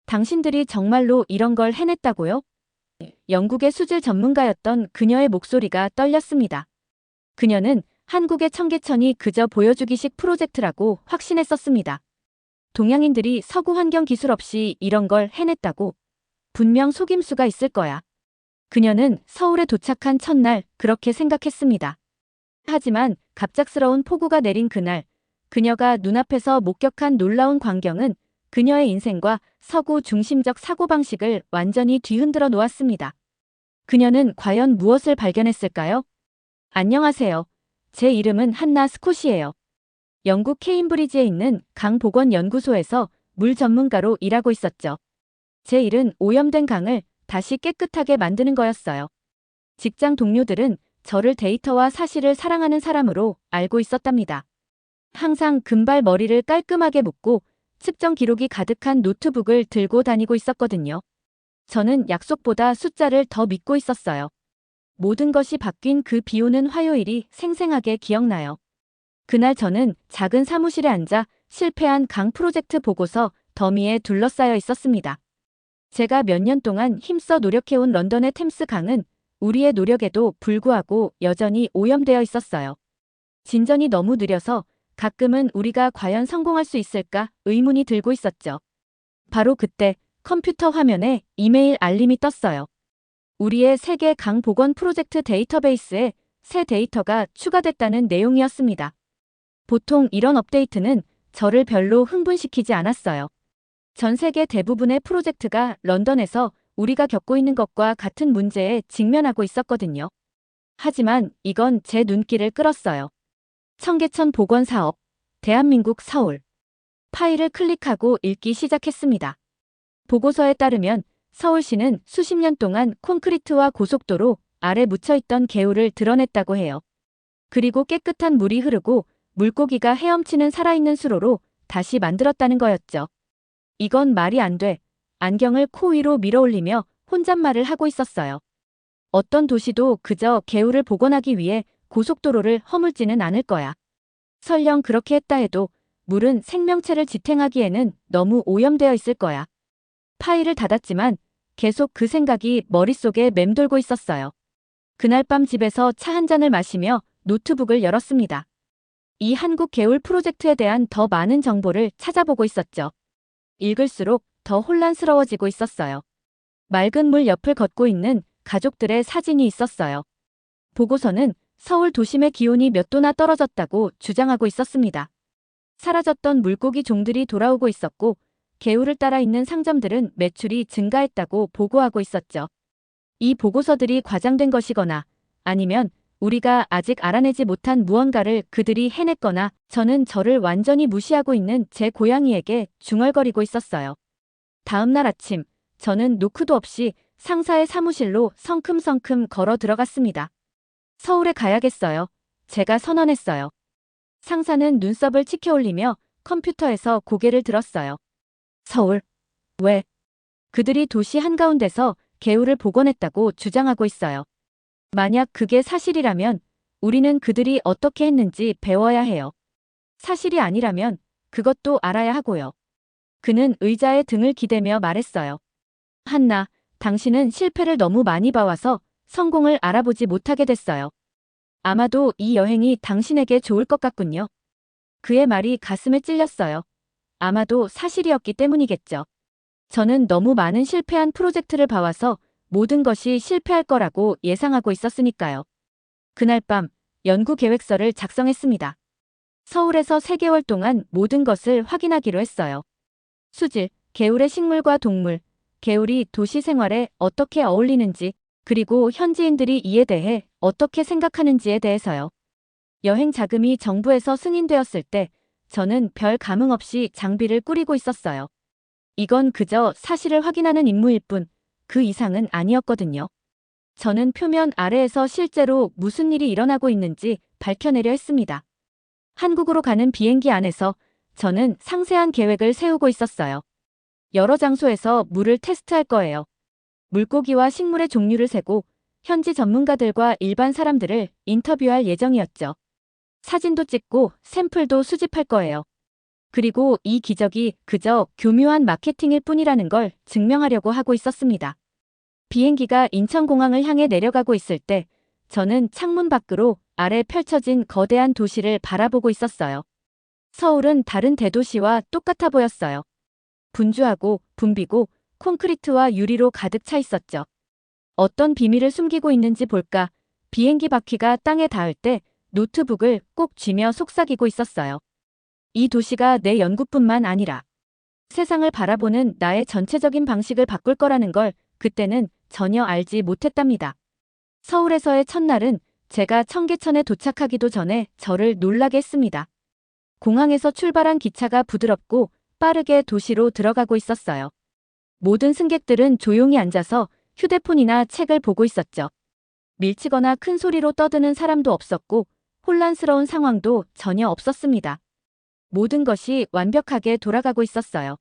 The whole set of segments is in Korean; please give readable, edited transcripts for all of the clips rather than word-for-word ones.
당신들이 정말로 이런 걸 해냈다고요? 영국의 수질 전문가였던 그녀의 목소리가 떨렸습니다. 그녀는 한국의 청계천이 그저 보여주기식 프로젝트라고 확신했었습니다. 동양인들이 서구 환경 기술 없이 이런 걸 해냈다고? 분명 속임수가 있을 거야. 그녀는 서울에 도착한 첫날 그렇게 생각했습니다. 하지만 갑작스러운 폭우가 내린 그날, 그녀가 눈앞에서 목격한 놀라운 광경은 그녀의 인생과 서구 중심적 사고방식을 완전히 뒤흔들어 놓았습니다. 그녀는 과연 무엇을 발견했을까요? 안녕하세요. 제 이름은 한나 스콧이에요. 영국 케임브리지에 있는 강보건연구소에서 물 전문가로 일하고 있었죠. 제 일은 오염된 강을 다시 깨끗하게 만드는 거였어요. 직장 동료들은 저를 데이터와 사실을 사랑하는 사람으로 알고 있었답니다. 항상 금발 머리를 깔끔하게 묶고 측정 기록이 가득한 노트북을 들고 다니고 있었거든요. 저는 약속보다 숫자를 더 믿고 있었어요. 모든 것이 바뀐 그 비 오는 화요일이 생생하게 기억나요. 그날 저는 작은 사무실에 앉아 실패한 강 프로젝트 보고서 더미에 둘러싸여 있었습니다. 제가 몇 년 동안 힘써 노력해온 런던의 템스 강은 우리의 노력에도 불구하고 여전히 오염되어 있었어요. 진전이 너무 느려서 가끔은 우리가 과연 성공할 수 있을까 의문이 들고 있었죠. 바로 그때 컴퓨터 화면에 이메일 알림이 떴어요. 우리의 세계 강 복원 프로젝트 데이터베이스에 새 데이터가 추가됐다는 내용이었습니다. 보통 이런 업데이트는 저를 별로 흥분시키지 않았어요. 전 세계 대부분의 프로젝트가 런던에서 우리가 겪고 있는 것과 같은 문제에 직면하고 있었거든요. 하지만 이건 제 눈길을 끌었어요. 청계천 복원 사업, 대한민국 서울. 파일을 클릭하고 읽기 시작했습니다. 보고서에 따르면 서울시는 수십 년 동안 콘크리트와 고속도로 아래 묻혀있던 개울을 드러냈다고 해요. 그리고 깨끗한 물이 흐르고 물고기가 헤엄치는 살아있는 수로로 다시 만들었다는 거였죠. 이건 말이 안 돼. 안경을 코 위로 밀어올리며 혼잣말을 하고 있었어요. 어떤 도시도 그저 개울을 복원하기 위해 고속도로를 허물지는 않을 거야. 설령 그렇게 했다 해도 물은 생명체를 지탱하기에는 너무 오염되어 있을 거야. 파일을 닫았지만 계속 그 생각이 머릿속에 맴돌고 있었어요. 그날 밤 집에서 차 한 잔을 마시며 노트북을 열었습니다. 이 한국 개울 프로젝트에 대한 더 많은 정보를 찾아보고 있었죠. 읽을수록 더 혼란스러워지고 있었어요. 맑은 물 옆을 걷고 있는 가족들의 사진이 있었어요. 보고서는 서울 도심의 기온이 몇 도나 떨어졌다고 주장하고 있었습니다. 사라졌던 물고기 종들이 돌아오고 있었고 개울을 따라 있는 상점들은 매출이 증가했다고 보고하고 있었죠. 이 보고서들이 과장된 것이거나 아니면 우리가 아직 알아내지 못한 무언가를 그들이 해냈거나 저는 저를 완전히 무시하고 있는 제 고양이에게 중얼거리고 있었어요. 다음 날 아침, 저는 노크도 없이 상사의 사무실로 성큼성큼 걸어 들어갔습니다. 서울에 가야겠어요. 제가 선언했어요. 상사는 눈썹을 치켜올리며 컴퓨터에서 고개를 들었어요. 서울? 왜? 그들이 도시 한가운데서 개울을 복원했다고 주장하고 있어요. 만약 그게 사실이라면 우리는 그들이 어떻게 했는지 배워야 해요. 사실이 아니라면 그것도 알아야 하고요. 그는 의자에 등을 기대며 말했어요. 한나, 당신은 실패를 너무 많이 봐와서 성공을 알아보지 못하게 됐어요. 아마도 이 여행이 당신에게 좋을 것 같군요. 그의 말이 가슴에 찔렸어요. 아마도 사실이었기 때문이겠죠. 저는 너무 많은 실패한 프로젝트를 봐와서 모든 것이 실패할 거라고 예상하고 있었으니까요. 그날 밤 연구 계획서를 작성했습니다. 서울에서 3개월 동안 모든 것을 확인하기로 했어요. 수질, 개울의 식물과 동물, 개울이 도시 생활에 어떻게 어울리는지, 그리고 현지인들이 이에 대해 어떻게 생각하는지에 대해서요. 여행 자금이 정부에서 승인되었을 때 저는 별 감흥 없이 장비를 꾸리고 있었어요. 이건 그저 사실을 확인하는 임무일 뿐 그 이상은 아니었거든요. 저는 표면 아래에서 실제로 무슨 일이 일어나고 있는지 밝혀내려 했습니다. 한국으로 가는 비행기 안에서 저는 상세한 계획을 세우고 있었어요. 여러 장소에서 물을 테스트할 거예요. 물고기와 식물의 종류를 세고 현지 전문가들과 일반 사람들을 인터뷰할 예정이었죠. 사진도 찍고 샘플도 수집할 거예요. 그리고 이 기적이 그저 교묘한 마케팅일 뿐이라는 걸 증명하려고 하고 있었습니다. 비행기가 인천공항을 향해 내려가고 있을 때 저는 창문 밖으로 아래 펼쳐진 거대한 도시를 바라보고 있었어요. 서울은 다른 대도시와 똑같아 보였어요. 분주하고 붐비고 콘크리트와 유리로 가득 차 있었죠. 어떤 비밀을 숨기고 있는지 볼까? 비행기 바퀴가 땅에 닿을 때 노트북을 꼭 쥐며 속삭이고 있었어요. 이 도시가 내 연구뿐만 아니라 세상을 바라보는 나의 전체적인 방식을 바꿀 거라는 걸 그때는 전혀 알지 못했답니다. 서울에서의 첫날은 제가 청계천에 도착하기도 전에 저를 놀라게 했습니다. 공항에서 출발한 기차가 부드럽고 빠르게 도시로 들어가고 있었어요. 모든 승객들은 조용히 앉아서 휴대폰이나 책을 보고 있었죠. 밀치거나 큰 소리로 떠드는 사람도 없었고 혼란스러운 상황도 전혀 없었습니다. 모든 것이 완벽하게 돌아가고 있었어요.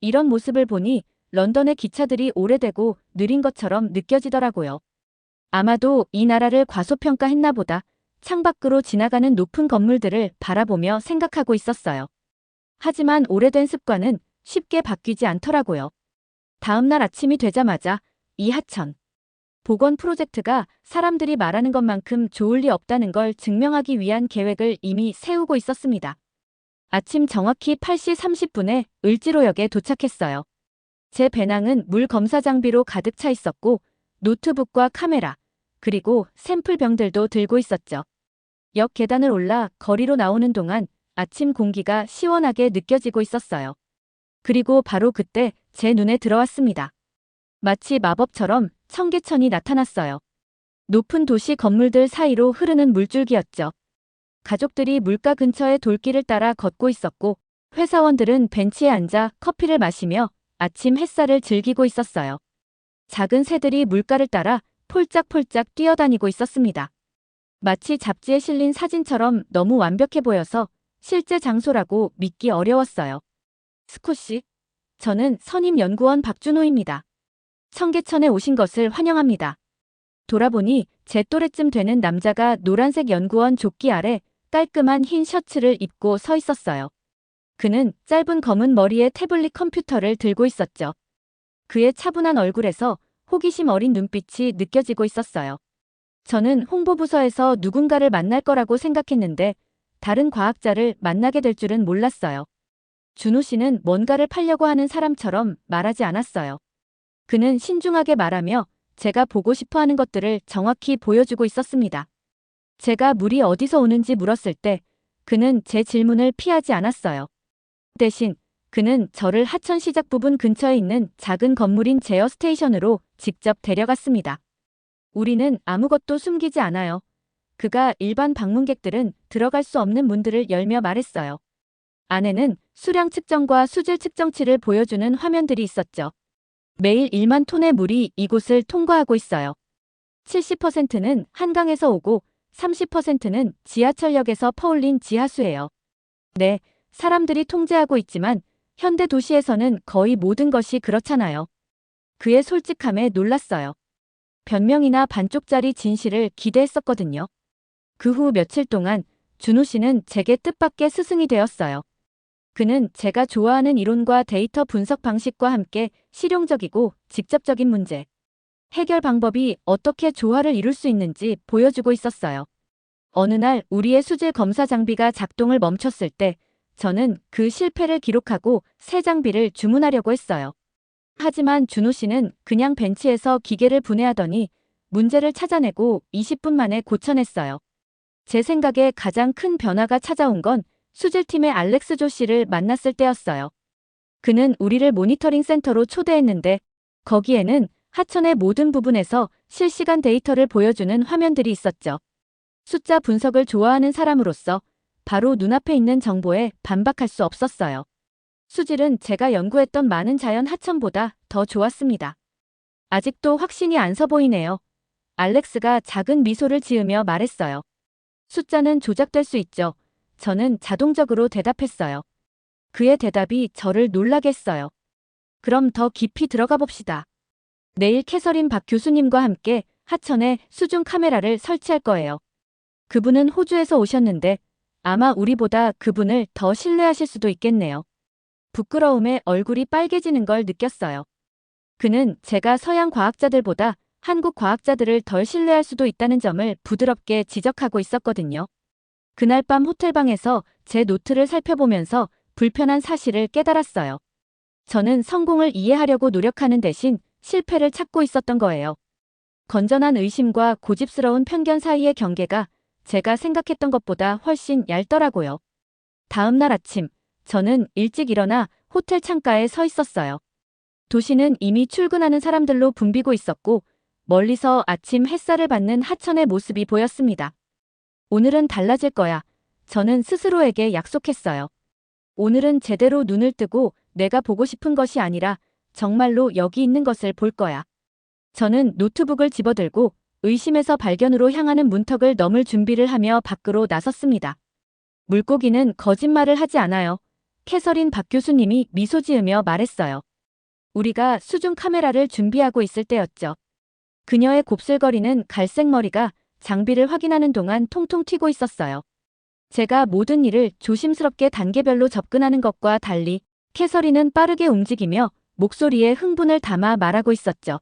이런 모습을 보니 런던의 기차들이 오래되고 느린 것처럼 느껴지더라고요. 아마도 이 나라를 과소평가했나 보다. 창밖으로 지나가는 높은 건물들을 바라보며 생각하고 있었어요. 하지만 오래된 습관은 쉽게 바뀌지 않더라고요. 다음 날 아침이 되자마자 이 하천 복원 프로젝트가 사람들이 말하는 것만큼 좋을 리 없다는 걸 증명하기 위한 계획을 이미 세우고 있었습니다. 아침 정확히 8시 30분에 을지로역에 도착했어요. 제 배낭은 물 검사 장비로 가득 차 있었고 노트북과 카메라, 그리고 샘플병들도 들고 있었죠. 역 계단을 올라 거리로 나오는 동안 아침 공기가 시원하게 느껴지고 있었어요. 그리고 바로 그때 제 눈에 들어왔습니다. 마치 마법처럼 청계천이 나타났어요. 높은 도시 건물들 사이로 흐르는 물줄기였죠. 가족들이 물가 근처의 돌길을 따라 걷고 있었고 회사원들은 벤치에 앉아 커피를 마시며 아침 햇살을 즐기고 있었어요. 작은 새들이 물가를 따라 폴짝폴짝 뛰어다니고 있었습니다. 마치 잡지에 실린 사진처럼 너무 완벽해 보여서 실제 장소라고 믿기 어려웠어요. 스코씨, 저는 선임연구원 박준호입니다. 청계천에 오신 것을 환영합니다. 돌아보니 제 또래쯤 되는 남자가 노란색 연구원 조끼 아래 깔끔한 흰 셔츠를 입고 서 있었어요. 그는 짧은 검은 머리에 태블릿 컴퓨터를 들고 있었죠. 그의 차분한 얼굴에서 호기심 어린 눈빛이 느껴지고 있었어요. 저는 홍보부서에서 누군가를 만날 거라고 생각했는데 다른 과학자를 만나게 될 줄은 몰랐어요. 준호 씨는 뭔가를 팔려고 하는 사람처럼 말하지 않았어요. 그는 신중하게 말하며 제가 보고 싶어 하는 것들을 정확히 보여주고 있었습니다. 제가 물이 어디서 오는지 물었을 때 그는 제 질문을 피하지 않았어요. 대신 그는 저를 하천 시작 부분 근처에 있는 작은 건물인 제어 스테이션으로 직접 데려갔습니다. 우리는 아무것도 숨기지 않아요. 그가 일반 방문객들은 들어갈 수 없는 문들을 열며 말했어요. 안에는 수량 측정과 수질 측정치를 보여주는 화면들이 있었죠. 매일 1만 톤의 물이 이곳을 통과하고 있어요. 70%는 한강에서 오고 30%는 지하철역에서 퍼올린 지하수예요. 네, 사람들이 통제하고 있지만 현대 도시에서는 거의 모든 것이 그렇잖아요. 그의 솔직함에 놀랐어요. 변명이나 반쪽짜리 진실을 기대했었거든요. 그 후 며칠 동안 준호 씨는 제게 뜻밖의 스승이 되었어요. 그는 제가 좋아하는 이론과 데이터 분석 방식과 함께 실용적이고 직접적인 문제, 해결 방법이 어떻게 조화를 이룰 수 있는지 보여주고 있었어요. 어느 날 우리의 수질 검사 장비가 작동을 멈췄을 때 저는 그 실패를 기록하고 새 장비를 주문하려고 했어요. 하지만 준호 씨는 그냥 벤치에서 기계를 분해하더니 문제를 찾아내고 20분 만에 고쳐냈어요. 제 생각에 가장 큰 변화가 찾아온 건 수질팀의 알렉스 조 씨를 만났을 때였어요. 그는 우리를 모니터링 센터로 초대했는데 거기에는 하천의 모든 부분에서 실시간 데이터를 보여주는 화면들이 있었죠. 숫자 분석을 좋아하는 사람으로서 바로 눈앞에 있는 정보에 반박할 수 없었어요. 수질은 제가 연구했던 많은 자연 하천보다 더 좋았습니다. 아직도 확신이 안 서 보이네요. 알렉스가 작은 미소를 지으며 말했어요. 숫자는 조작될 수 있죠. 저는 자동적으로 대답했어요. 그의 대답이 저를 놀라게 했어요. 그럼 더 깊이 들어가 봅시다. 내일 캐서린 박 교수님과 함께 하천에 수중 카메라를 설치할 거예요. 그분은 호주에서 오셨는데 아마 우리보다 그분을 더 신뢰하실 수도 있겠네요. 부끄러움에 얼굴이 빨개지는 걸 느꼈어요. 그는 제가 서양 과학자들보다 한국 과학자들을 덜 신뢰할 수도 있다는 점을 부드럽게 지적하고 있었거든요. 그날 밤 호텔방에서 제 노트를 살펴보면서 불편한 사실을 깨달았어요. 저는 성공을 이해하려고 노력하는 대신 실패를 찾고 있었던 거예요. 건전한 의심과 고집스러운 편견 사이의 경계가 제가 생각했던 것보다 훨씬 얇더라고요. 다음 날 아침, 저는 일찍 일어나 호텔 창가에 서 있었어요. 도시는 이미 출근하는 사람들로 붐비고 있었고, 멀리서 아침 햇살을 받는 하천의 모습이 보였습니다. 오늘은 달라질 거야. 저는 스스로에게 약속했어요. 오늘은 제대로 눈을 뜨고 내가 보고 싶은 것이 아니라 정말로 여기 있는 것을 볼 거야. 저는 노트북을 집어들고 의심에서 발견으로 향하는 문턱을 넘을 준비를 하며 밖으로 나섰습니다. 물고기는 거짓말을 하지 않아요. 캐서린 박 교수님이 미소 지으며 말했어요. 우리가 수중 카메라를 준비하고 있을 때였죠. 그녀의 곱슬거리는 갈색 머리가 장비를 확인하는 동안 통통 튀고 있었어요. 제가 모든 일을 조심스럽게 단계별로 접근하는 것과 달리 캐서린은 빠르게 움직이며 목소리에 흥분을 담아 말하고 있었죠.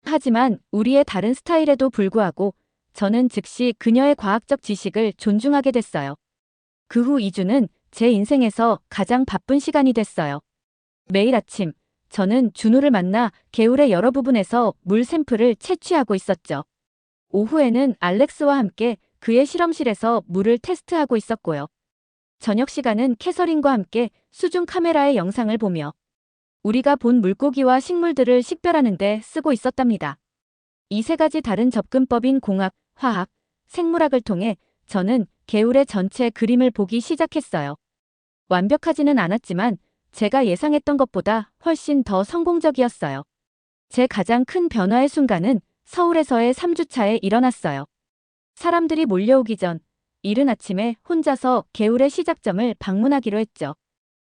하지만 우리의 다른 스타일에도 불구하고 저는 즉시 그녀의 과학적 지식을 존중하게 됐어요. 그 후 2주는 제 인생에서 가장 바쁜 시간이 됐어요. 매일 아침, 저는 준호를 만나 개울의 여러 부분에서 물 샘플을 채취하고 있었죠. 오후에는 알렉스와 함께 그의 실험실에서 물을 테스트하고 있었고요. 저녁 시간은 캐서린과 함께 수중 카메라의 영상을 보며 우리가 본 물고기와 식물들을 식별하는 데 쓰고 있었답니다. 이 세 가지 다른 접근법인 공학, 화학, 생물학을 통해 저는 개울의 전체 그림을 보기 시작했어요. 완벽하지는 않았지만 제가 예상했던 것보다 훨씬 더 성공적이었어요. 제 가장 큰 변화의 순간은 서울에서의 3주차에 일어났어요. 사람들이 몰려오기 전 이른 아침에 혼자서 개울의 시작점을 방문하기로 했죠.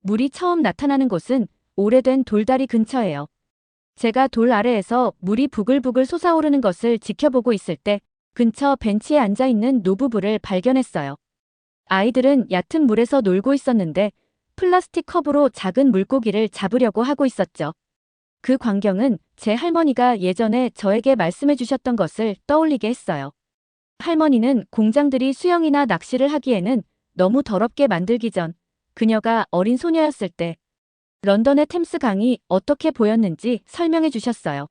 물이 처음 나타나는 곳은 오래된 돌다리 근처예요. 제가 돌 아래에서 물이 부글부글 솟아오르는 것을 지켜보고 있을 때 근처 벤치에 앉아있는 노부부를 발견했어요. 아이들은 얕은 물에서 놀고 있었는데 플라스틱 컵으로 작은 물고기를 잡으려고 하고 있었죠. 그 광경은 제 할머니가 예전에 저에게 말씀해 주셨던 것을 떠올리게 했어요. 할머니는 공장들이 수영이나 낚시를 하기에는 너무 더럽게 만들기 전 그녀가 어린 소녀였을 때 런던의 템스 강이 어떻게 보였는지 설명해 주셨어요.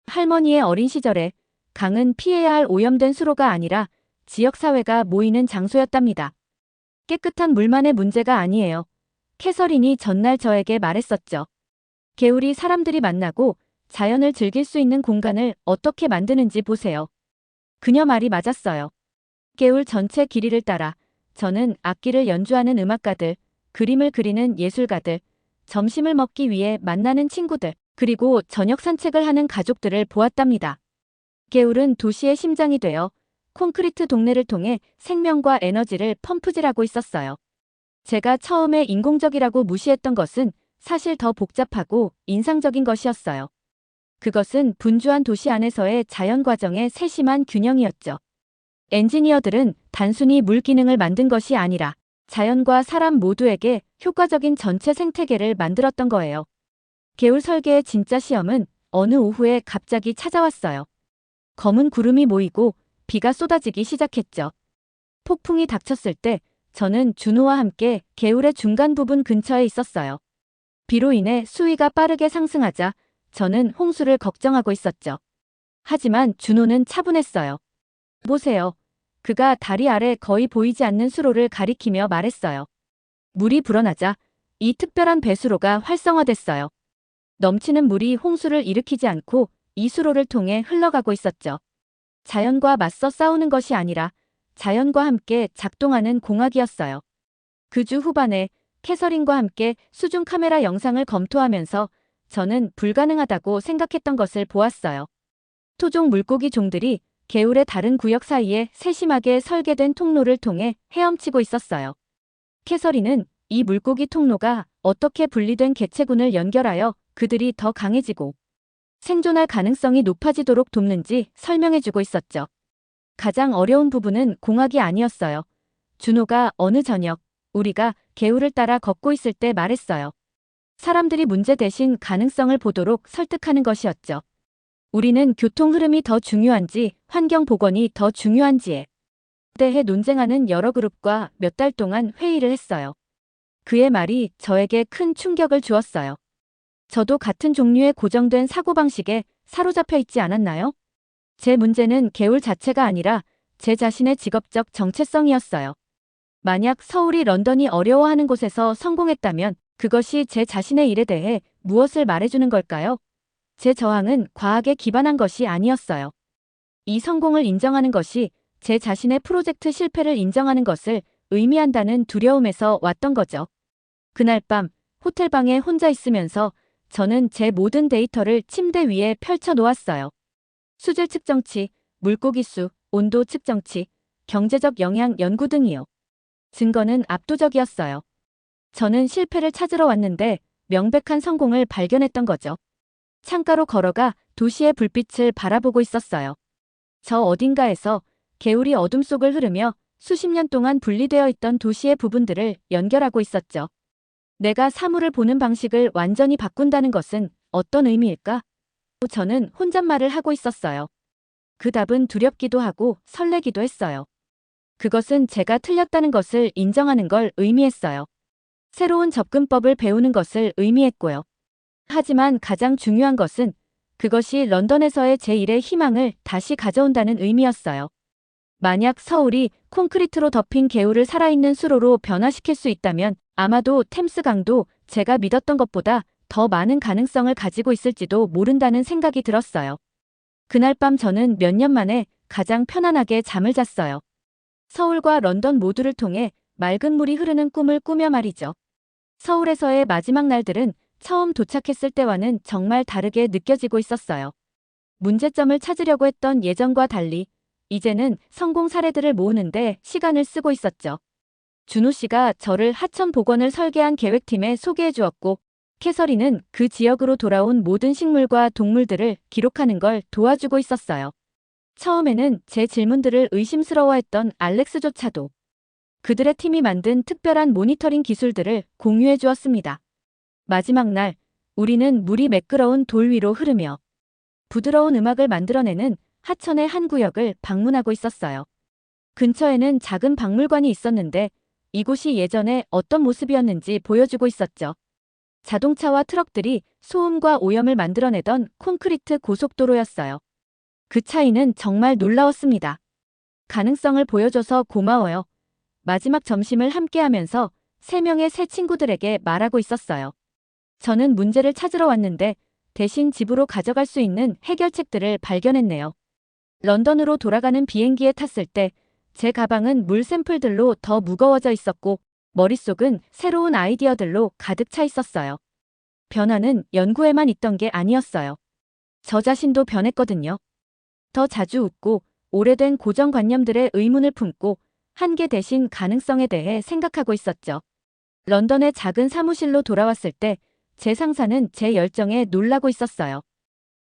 할머니의 어린 시절에 강은 피해야 할 오염된 수로가 아니라 지역사회가 모이는 장소였답니다. 깨끗한 물만의 문제가 아니에요. 캐서린이 전날 저에게 말했었죠. 개울이 사람들이 만나고 자연을 즐길 수 있는 공간을 어떻게 만드는지 보세요. 그녀 말이 맞았어요. 개울 전체 길이를 따라 저는 악기를 연주하는 음악가들, 그림을 그리는 예술가들, 점심을 먹기 위해 만나는 친구들, 그리고 저녁 산책을 하는 가족들을 보았답니다. 개울은 도시의 심장이 되어 콘크리트 동네를 통해 생명과 에너지를 펌프질하고 있었어요. 제가 처음에 인공적이라고 무시했던 것은 사실 더 복잡하고 인상적인 것이었어요. 그것은 분주한 도시 안에서의 자연 과정의 세심한 균형이었죠. 엔지니어들은 단순히 물 기능을 만든 것이 아니라 자연과 사람 모두에게 효과적인 전체 생태계를 만들었던 거예요. 개울 설계의 진짜 시험은 어느 오후에 갑자기 찾아왔어요. 검은 구름이 모이고 비가 쏟아지기 시작했죠. 폭풍이 닥쳤을 때 저는 준호와 함께 개울의 중간 부분 근처에 있었어요. 비로 인해 수위가 빠르게 상승하자 저는 홍수를 걱정하고 있었죠. 하지만 준호는 차분했어요. 보세요. 그가 다리 아래 거의 보이지 않는 수로를 가리키며 말했어요. 물이 불어나자 이 특별한 배수로가 활성화됐어요. 넘치는 물이 홍수를 일으키지 않고 이 수로를 통해 흘러가고 있었죠. 자연과 맞서 싸우는 것이 아니라 자연과 함께 작동하는 공학이었어요. 그 주 후반에 캐서린과 함께 수중 카메라 영상을 검토하면서 저는 불가능하다고 생각했던 것을 보았어요. 토종 물고기 종들이 개울의 다른 구역 사이에 세심하게 설계된 통로를 통해 헤엄치고 있었어요. 캐서린은 이 물고기 통로가 어떻게 분리된 개체군을 연결하여 그들이 더 강해지고 생존할 가능성이 높아지도록 돕는지 설명해주고 있었죠. 가장 어려운 부분은 공학이 아니었어요. 준호가 어느 저녁 우리가 개울을 따라 걷고 있을 때 말했어요. 사람들이 문제 대신 가능성을 보도록 설득하는 것이었죠. 우리는 교통 흐름이 더 중요한지 환경 복원이 더 중요한지에 대해 논쟁하는 여러 그룹과 몇 달 동안 회의를 했어요. 그의 말이 저에게 큰 충격을 주었어요. 저도 같은 종류의 고정된 사고방식에 사로잡혀 있지 않았나요? 제 문제는 개울 자체가 아니라 제 자신의 직업적 정체성이었어요. 만약 서울이 런던이 어려워하는 곳에서 성공했다면 그것이 제 자신의 일에 대해 무엇을 말해주는 걸까요? 제 저항은 과학에 기반한 것이 아니었어요. 이 성공을 인정하는 것이 제 자신의 프로젝트 실패를 인정하는 것을 의미한다는 두려움에서 왔던 거죠. 그날 밤 호텔방에 혼자 있으면서 저는 제 모든 데이터를 침대 위에 펼쳐 놓았어요. 수질 측정치, 물고기 수, 온도 측정치, 경제적 영향 연구 등이요. 증거는 압도적이었어요. 저는 실패를 찾으러 왔는데 명백한 성공을 발견했던 거죠. 창가로 걸어가 도시의 불빛을 바라보고 있었어요. 저 어딘가에서 개울이 어둠 속을 흐르며 수십 년 동안 분리되어 있던 도시의 부분들을 연결하고 있었죠. 내가 사물을 보는 방식을 완전히 바꾼다는 것은 어떤 의미일까? 저는 혼잣말을 하고 있었어요. 그 답은 두렵기도 하고 설레기도 했어요. 그것은 제가 틀렸다는 것을 인정하는 걸 의미했어요. 새로운 접근법을 배우는 것을 의미했고요. 하지만 가장 중요한 것은 그것이 런던에서의 제 일의 희망을 다시 가져온다는 의미였어요. 만약 서울이 콘크리트로 덮인 개울을 살아있는 수로로 변화시킬 수 있다면 아마도 템스강도 제가 믿었던 것보다 더 많은 가능성을 가지고 있을지도 모른다는 생각이 들었어요. 그날 밤 저는 몇 년 만에 가장 편안하게 잠을 잤어요. 서울과 런던 모두를 통해 맑은 물이 흐르는 꿈을 꾸며 말이죠. 서울에서의 마지막 날들은 처음 도착했을 때와는 정말 다르게 느껴지고 있었어요. 문제점을 찾으려고 했던 예전과 달리 이제는 성공 사례들을 모으는데 시간을 쓰고 있었죠. 준호 씨가 저를 하천 복원을 설계한 계획팀에 소개해 주었고 캐서린은 그 지역으로 돌아온 모든 식물과 동물들을 기록하는 걸 도와주고 있었어요. 처음에는 제 질문들을 의심스러워했던 알렉스조차도 그들의 팀이 만든 특별한 모니터링 기술들을 공유해 주었습니다. 마지막 날 우리는 물이 매끄러운 돌 위로 흐르며 부드러운 음악을 만들어내는 하천의 한 구역을 방문하고 있었어요. 근처에는 작은 박물관이 있었는데 이곳이 예전에 어떤 모습이었는지 보여주고 있었죠. 자동차와 트럭들이 소음과 오염을 만들어내던 콘크리트 고속도로였어요. 그 차이는 정말 놀라웠습니다. 가능성을 보여줘서 고마워요. 마지막 점심을 함께하면서 3명의 새 친구들에게 말하고 있었어요. 저는 문제를 찾으러 왔는데 대신 집으로 가져갈 수 있는 해결책들을 발견했네요. 런던으로 돌아가는 비행기에 탔을 때 제 가방은 물 샘플들로 더 무거워져 있었고 머릿속은 새로운 아이디어들로 가득 차 있었어요. 변화는 연구에만 있던 게 아니었어요. 저 자신도 변했거든요. 더 자주 웃고 오래된 고정관념들의 의문을 품고 한계 대신 가능성에 대해 생각하고 있었죠. 런던의 작은 사무실로 돌아왔을 때 제 상사는 제 열정에 놀라고 있었어요.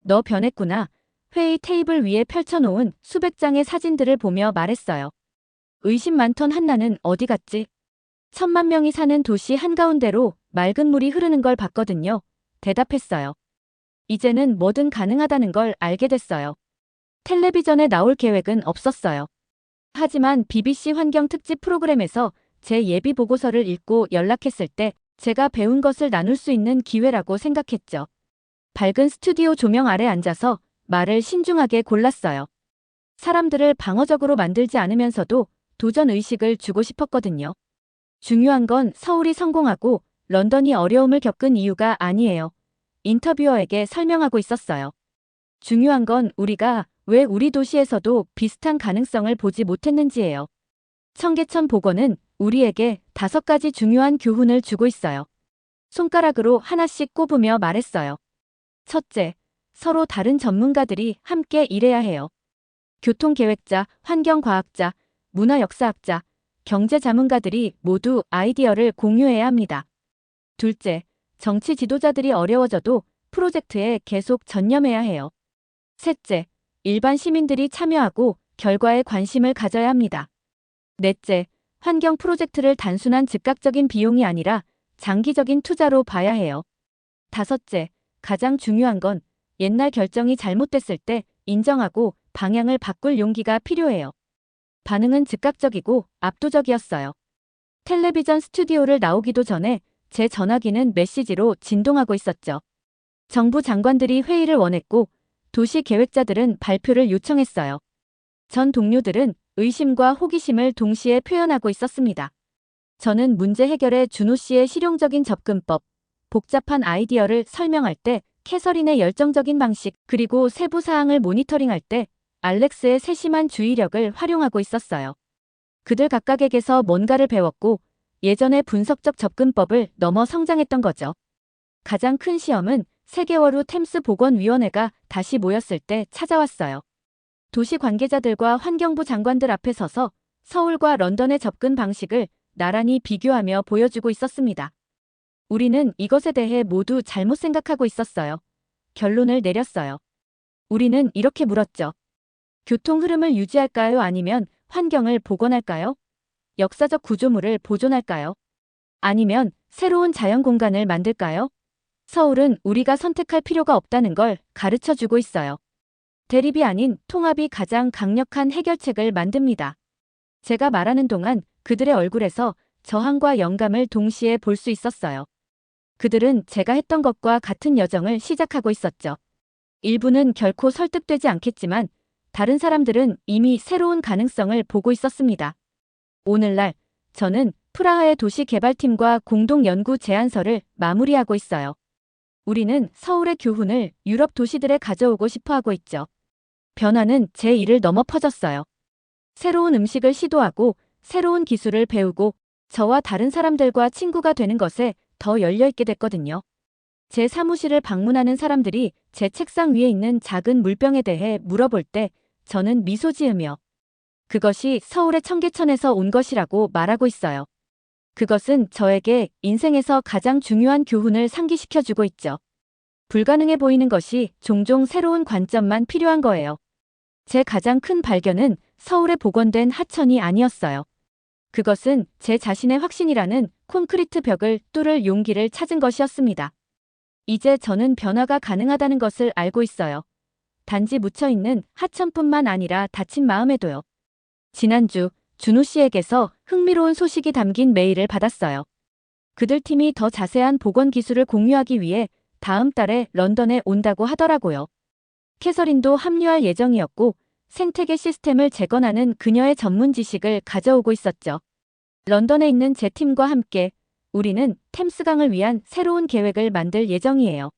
너 변했구나. 회의 테이블 위에 펼쳐놓은 수백 장의 사진들을 보며 말했어요. 의심 많던 한나는 어디 갔지? 1,000만 명이 사는 도시 한가운데로 맑은 물이 흐르는 걸 봤거든요. 대답했어요. 이제는 뭐든 가능하다는 걸 알게 됐어요. 텔레비전에 나올 계획은 없었어요. 하지만 BBC 환경 특집 프로그램에서 제 예비 보고서를 읽고 연락했을 때 제가 배운 것을 나눌 수 있는 기회라고 생각했죠. 밝은 스튜디오 조명 아래 앉아서 말을 신중하게 골랐어요. 사람들을 방어적으로 만들지 않으면서도 도전 의식을 주고 싶었거든요. 중요한 건 서울이 성공하고 런던이 어려움을 겪은 이유가 아니에요. 인터뷰어에게 설명하고 있었어요. 중요한 건 우리가 왜 우리 도시에서도 비슷한 가능성을 보지 못했는지예요. 청계천 복원은 우리에게 5가지 중요한 교훈을 주고 있어요. 손가락으로 하나씩 꼽으며 말했어요. 첫째, 서로 다른 전문가들이 함께 일해야 해요. 교통계획자, 환경과학자, 문화역사학자, 경제자문가들이 모두 아이디어를 공유해야 합니다. 둘째, 정치 지도자들이 어려워져도 프로젝트에 계속 전념해야 해요. 셋째, 일반 시민들이 참여하고 결과에 관심을 가져야 합니다. 넷째, 환경 프로젝트를 단순한 즉각적인 비용이 아니라 장기적인 투자로 봐야 해요. 다섯째, 가장 중요한 건 옛날 결정이 잘못됐을 때 인정하고 방향을 바꿀 용기가 필요해요. 반응은 즉각적이고 압도적이었어요. 텔레비전 스튜디오를 나오기도 전에 제 전화기는 메시지로 진동하고 있었죠. 정부 장관들이 회의를 원했고 도시 계획자들은 발표를 요청했어요. 전 동료들은 의심과 호기심을 동시에 표현하고 있었습니다. 저는 문제 해결에 준호 씨의 실용적인 접근법, 복잡한 아이디어를 설명할 때 캐서린의 열정적인 방식, 그리고 세부 사항을 모니터링할 때 알렉스의 세심한 주의력을 활용하고 있었어요. 그들 각각에게서 뭔가를 배웠고 예전의 분석적 접근법을 넘어 성장했던 거죠. 가장 큰 시험은 3개월 후 템스 보건위원회가 다시 모였을 때 찾아왔어요. 도시 관계자들과 환경부 장관들 앞에 서서 서울과 런던의 접근 방식을 나란히 비교하며 보여주고 있었습니다. 우리는 이것에 대해 모두 잘못 생각하고 있었어요. 결론을 내렸어요. 우리는 이렇게 물었죠. 교통 흐름을 유지할까요? 아니면 환경을 복원할까요? 역사적 구조물을 보존할까요? 아니면 새로운 자연 공간을 만들까요? 서울은 우리가 선택할 필요가 없다는 걸 가르쳐 주고 있어요. 대립이 아닌 통합이 가장 강력한 해결책을 만듭니다. 제가 말하는 동안 그들의 얼굴에서 저항과 영감을 동시에 볼 수 있었어요. 그들은 제가 했던 것과 같은 여정을 시작하고 있었죠. 일부는 결코 설득되지 않겠지만 다른 사람들은 이미 새로운 가능성을 보고 있었습니다. 오늘날 저는 프라하의 도시개발팀과 공동 연구 제안서를 마무리하고 있어요. 우리는 서울의 교훈을 유럽 도시들에 가져오고 싶어 하고 있죠. 변화는 제 일을 넘어 퍼졌어요. 새로운 음식을 시도하고 새로운 기술을 배우고 저와 다른 사람들과 친구가 되는 것에 더 열려있게 됐거든요. 제 사무실을 방문하는 사람들이 제 책상 위에 있는 작은 물병에 대해 물어볼 때 저는 미소 지으며 그것이 서울의 청계천에서 온 것이라고 말하고 있어요. 그것은 저에게 인생에서 가장 중요한 교훈을 상기시켜주고 있죠. 불가능해 보이는 것이 종종 새로운 관점만 필요한 거예요. 제 가장 큰 발견은 서울에 복원된 하천이 아니었어요. 그것은 제 자신의 확신이라는 콘크리트 벽을 뚫을 용기를 찾은 것이었습니다. 이제 저는 변화가 가능하다는 것을 알고 있어요. 단지 묻혀있는 하천뿐만 아니라 다친 마음에도요. 지난주 준호 씨에게서 흥미로운 소식이 담긴 메일을 받았어요. 그들 팀이 더 자세한 복원 기술을 공유하기 위해 다음 달에 런던에 온다고 하더라고요. 캐서린도 합류할 예정이었고 생태계 시스템을 재건하는 그녀의 전문 지식을 가져오고 있었죠. 런던에 있는 제 팀과 함께 우리는 템스강을 위한 새로운 계획을 만들 예정이에요.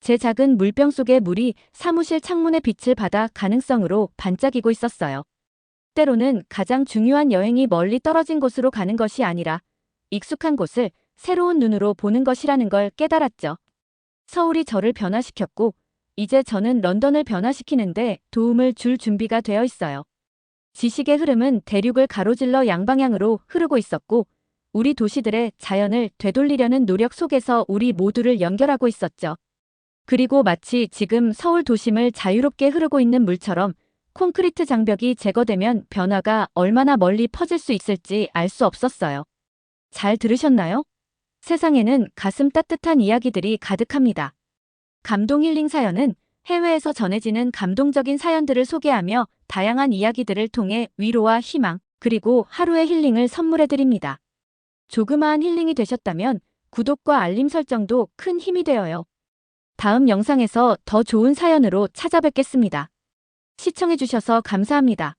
제 작은 물병 속의 물이 사무실 창문의 빛을 받아 가능성으로 반짝이고 있었어요. 때로는 가장 중요한 여행이 멀리 떨어진 곳으로 가는 것이 아니라 익숙한 곳을 새로운 눈으로 보는 것이라는 걸 깨달았죠. 서울이 저를 변화시켰고 이제 저는 런던을 변화시키는데 도움을 줄 준비가 되어 있어요. 지식의 흐름은 대륙을 가로질러 양방향으로 흐르고 있었고 우리 도시들의 자연을 되돌리려는 노력 속에서 우리 모두를 연결하고 있었죠. 그리고 마치 지금 서울 도심을 자유롭게 흐르고 있는 물처럼 콘크리트 장벽이 제거되면 변화가 얼마나 멀리 퍼질 수 있을지 알 수 없었어요. 잘 들으셨나요? 세상에는 가슴 따뜻한 이야기들이 가득합니다. 감동 힐링 사연은 해외에서 전해지는 감동적인 사연들을 소개하며 다양한 이야기들을 통해 위로와 희망, 그리고 하루의 힐링을 선물해드립니다. 조그마한 힐링이 되셨다면 구독과 알림 설정도 큰 힘이 되어요. 다음 영상에서 더 좋은 사연으로 찾아뵙겠습니다. 시청해주셔서 감사합니다.